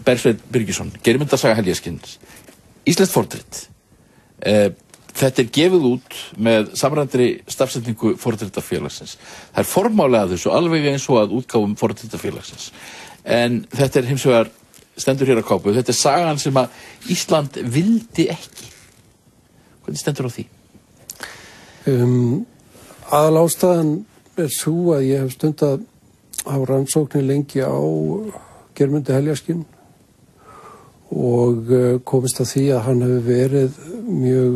Bergsveinn Birgisson, Geirmundarsaga heljarskinns, íslenskt fornrit. Þetta gefið út með samræmdri stafsetningu Fornritafélagsins. Það formálega að þessu, alveg eins og að útgáfum Fornritafélagsins. En þetta hins vegar, stendur hér á kápu, þetta sagan sem að Ísland vildi ekki. Hvernig stendur á því? Aðalástæðan sú að ég hef stundað á rannsóknir lengi á Geirmundi heljarskinn og komist að því að hann hefur verið mjög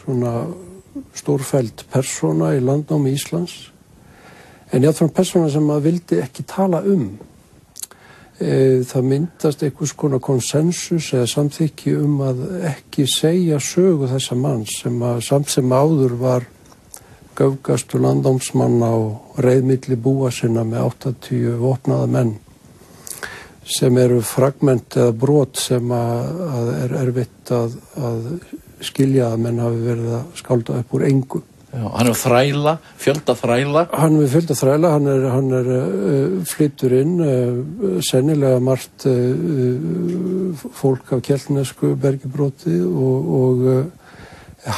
svona stórfelld persóna í landnámi Íslands, en jafnframt persóna sem maður vildi ekki tala um. Það myndast einhvers konar konsensus eða samþykki að ekki segja sögu þessa manns sem samt sem áður var göfgastu landnámsmanna og reiðmilli búa sinna með 80 vopnaða menn, sem eru fragment eða brot sem að er erfitt að skilja að menn hafi verið að skálda upp úr engu. Já, hann er þræla, fjölda þræla. Hann er fjölda þræla, hann er flyttur inn, sennilega margt fólk af keltnesku bergibroti og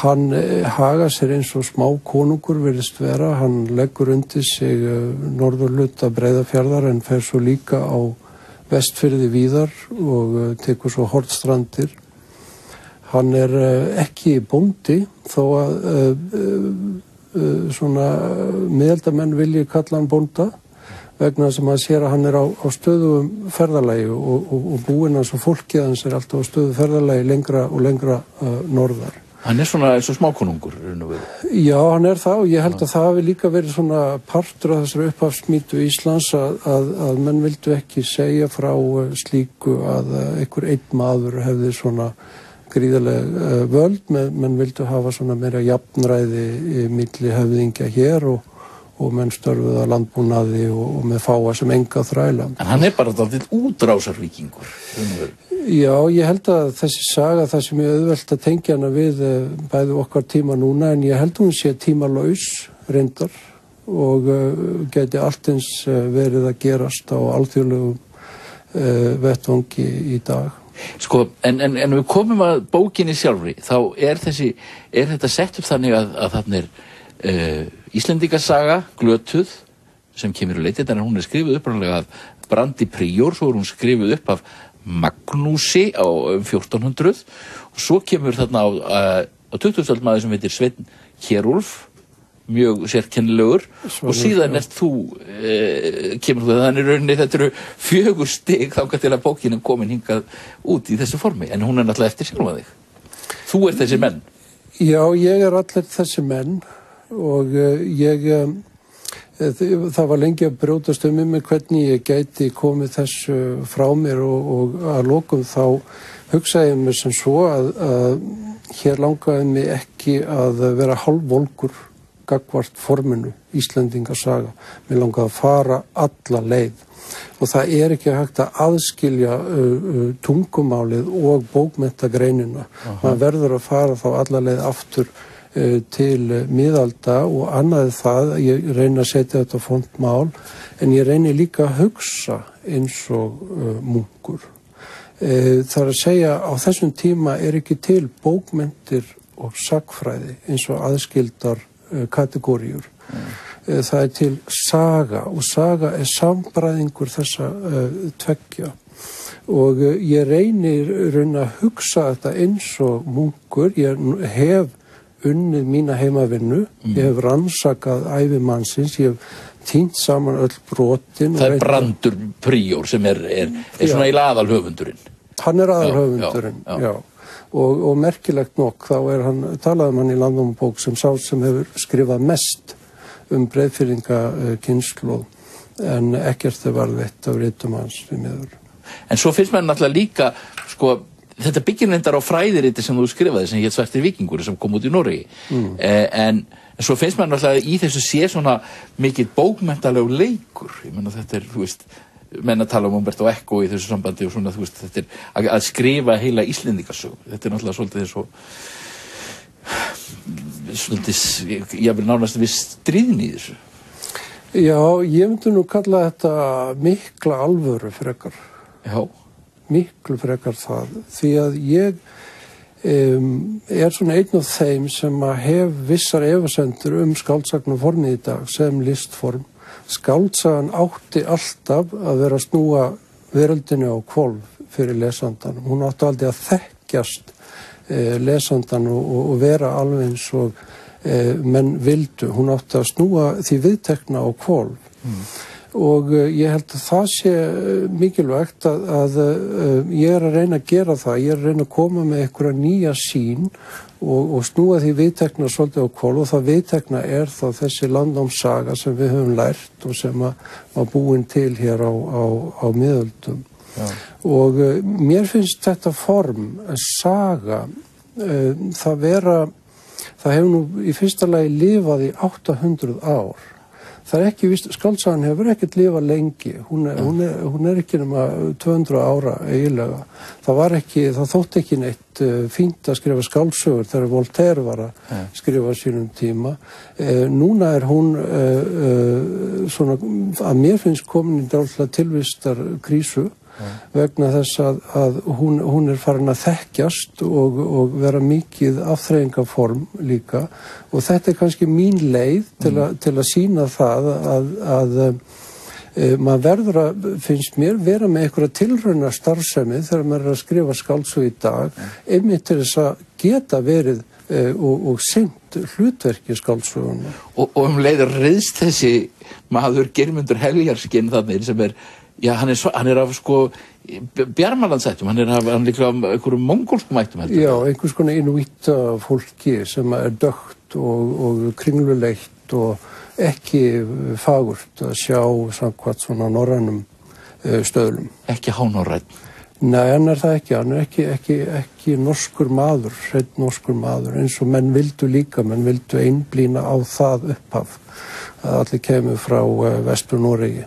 hann hagar sér eins og smá konungur virðist vera. Hann leggur undir sig norðurhluta Breiðafjarðar en fer svo líka á Vestfirði víðar og tekur svo Hornstrandir. Hann er ekki bóndi þó að svona miðaldamenn vilji kalla hann bónda vegna þess að maður sér að hann er á stöðugum ferðalagi og búinn hans og fólkið hans er alltaf á stöðu ferðalagi lengra og lengra norðar. Hann er svona eins og smákonungur. Já, hann er það og ég held að það hafi líka verið svona partur af þessari upphafsmýtu Íslands að menn vildu ekki segja frá slíku að einhver einn maður hefði svona gríðarleg völd, menn vildu hafa svona meira jafnræði milli höfðingja hér og menn störfuðu að landbúnaði og með fáa sem enga þræla. En hann er bara dálítið útrásarvíkingur. Já, ég held að þessi saga, það sem ég auðvelt að tengja hana við bæði okkar tíma núna, en ég held hún sé tímalaus reyndar og gæti allt eins verið að gerast á alþjóðlegum vettvangi í dag. Sko, en við komum að bókinni sjálfri, þá er þetta sett upp þannig að þarna er Íslendingasaga, glötuð, sem kemur í leitit, en hún er skrifuð upprunalega af Brandi Príor, svo er hún skrifuð upp af Magnúsi á 1400 og svo kemur þarna á 20. maður sem heitir Sveinn Kjerúlf, mjög sérkennilegur, og síðan kemur þú þannig í rauninni, þetta eru 4 stig þangað til að bókin er komin hingað út í þessu formi, en hún er náttúrulega eftir sjálfa þig. Þú ert þessi menn. Já, ég er allir þessi menn og það var lengi að brjótast mig hvernig ég gæti komið þessu frá mér og að lokum þá hugsaði ég mér sem svo að hér langaði mig ekki að vera hálfvolgur gagnvart forminu Íslendingasaga. Mér langaði að fara alla leið og það er ekki hægt að aðskilja tungumálið og bókmenntagreinina. Man verður að fara þá alla leið aftur til miðalda og annað það, ég reyni að setja þetta á fontmál, en ég reyni líka að hugsa eins og munkur. Það er að segja, á þessum tíma er ekki til bókmenntir og sagfræði eins og aðskildar kategóriur. Það er til saga og saga er sambræðingur þessa tveggja og ég reyni að hugsa þetta eins og munkur. Ég hef unnið mína heimavinnu, ég hef rannsakað ævi mannsins, ég hef tínt saman öll brotin. Það er Brandur Príor sem er svona í aðalhöfundurinn. Hann er aðalhöfundurinn, já. Og merkilegt nokk, þá hann talaði hann í Landnámabók sem sá sem hefur skrifað mest Breiðfirðingakynslóð, en ekkert er varðveitt af ritum hans við miður. En svo finnst mér náttúrulega líka, sko, þetta byggir reyndar á fræðiriti sem þú skrifaði sem hét Svartir víkingur sem kom út í Noregi. En svo finnst mér náttúrulega í þessu sé svona mikið bókmenntalegu leikur. Ég meina þetta er, þú veist, menn að tala Umberto Eco í þessu sambandi og svona, þú veist, þetta er að skrifa heila Íslendingasögu. Þetta er náttúrulega svolítið svolítið, ég vil nánast við stríðni í þessu. Já, ég myndi nú kalla þetta mikla alvöru frekar. Já. Miklu frekar það. Því að ég svona einn af þeim sem að hef vissar efasemdir skáldsagnaformið í dag sem listform. Skáldsagan átti alltaf að vera að snúa veröldinni á hvolf fyrir lesandanum. Hún átti aldrei að þekkjast lesandan og vera alveg eins og menn vildu. Hún átti að snúa því viðtekna á hvolf. Og ég held að það sé mikilvægt að ég að reyna að gera það. Ég að reyna að koma með einhverja nýja sýn og snúa því viðtekna svolítið á hvolf og það viðtekna þá þessi landnámssaga sem við höfum lært og sem var búin til hér á miðöldum. Já. Og mér finnst þetta form, saga, það hefur nú í fyrsta lagi lifað í 800 ár. Það ekki víst, skáldsagan hefur ekkert lifað lengi, hún ekki nema 200 ára eiginlega. Það þótti ekki neitt fínt að skrifa skáldsögur þegar Voltaire var að skrifa sínum tíma. Núna hún svona, að mér finnst komin í dálitla tilvistar krísu vegna þess að hún farin að þekkjast og vera mikið afþreyingarform líka og þetta kannski mín leið til að sýna það að maður verður að, finnst mér, vera með einhverja tilrauna starfsemi þegar maður að skrifa skáldsögu í dag einmitt til þess að geta verið og sinnt hlutverki skáldsöguna. Og leiður reiðst þessi maður Geirmundur Heljarskinn þannig sem já, hann af sko Bjarmalandsættum, hann líklega af einhverjum mongólskum ættum heldur. Já, einhvers konar inúíta fólki sem dökkt og kringluleitt og ekki fagurt að sjá samkvæmt svona norrænum stöðlum. Ekki hánorrænn? Nei, hann það ekki, hann ekki norskur maður, hreinn norskur maður, eins og menn vildu einblína á það upphaf að allir kemur frá Vestur-Noregi.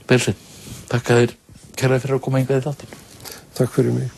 Bergsveinn, takk að þér kærlega fyrir að koma hingað í þáttinn. Takk fyrir mig.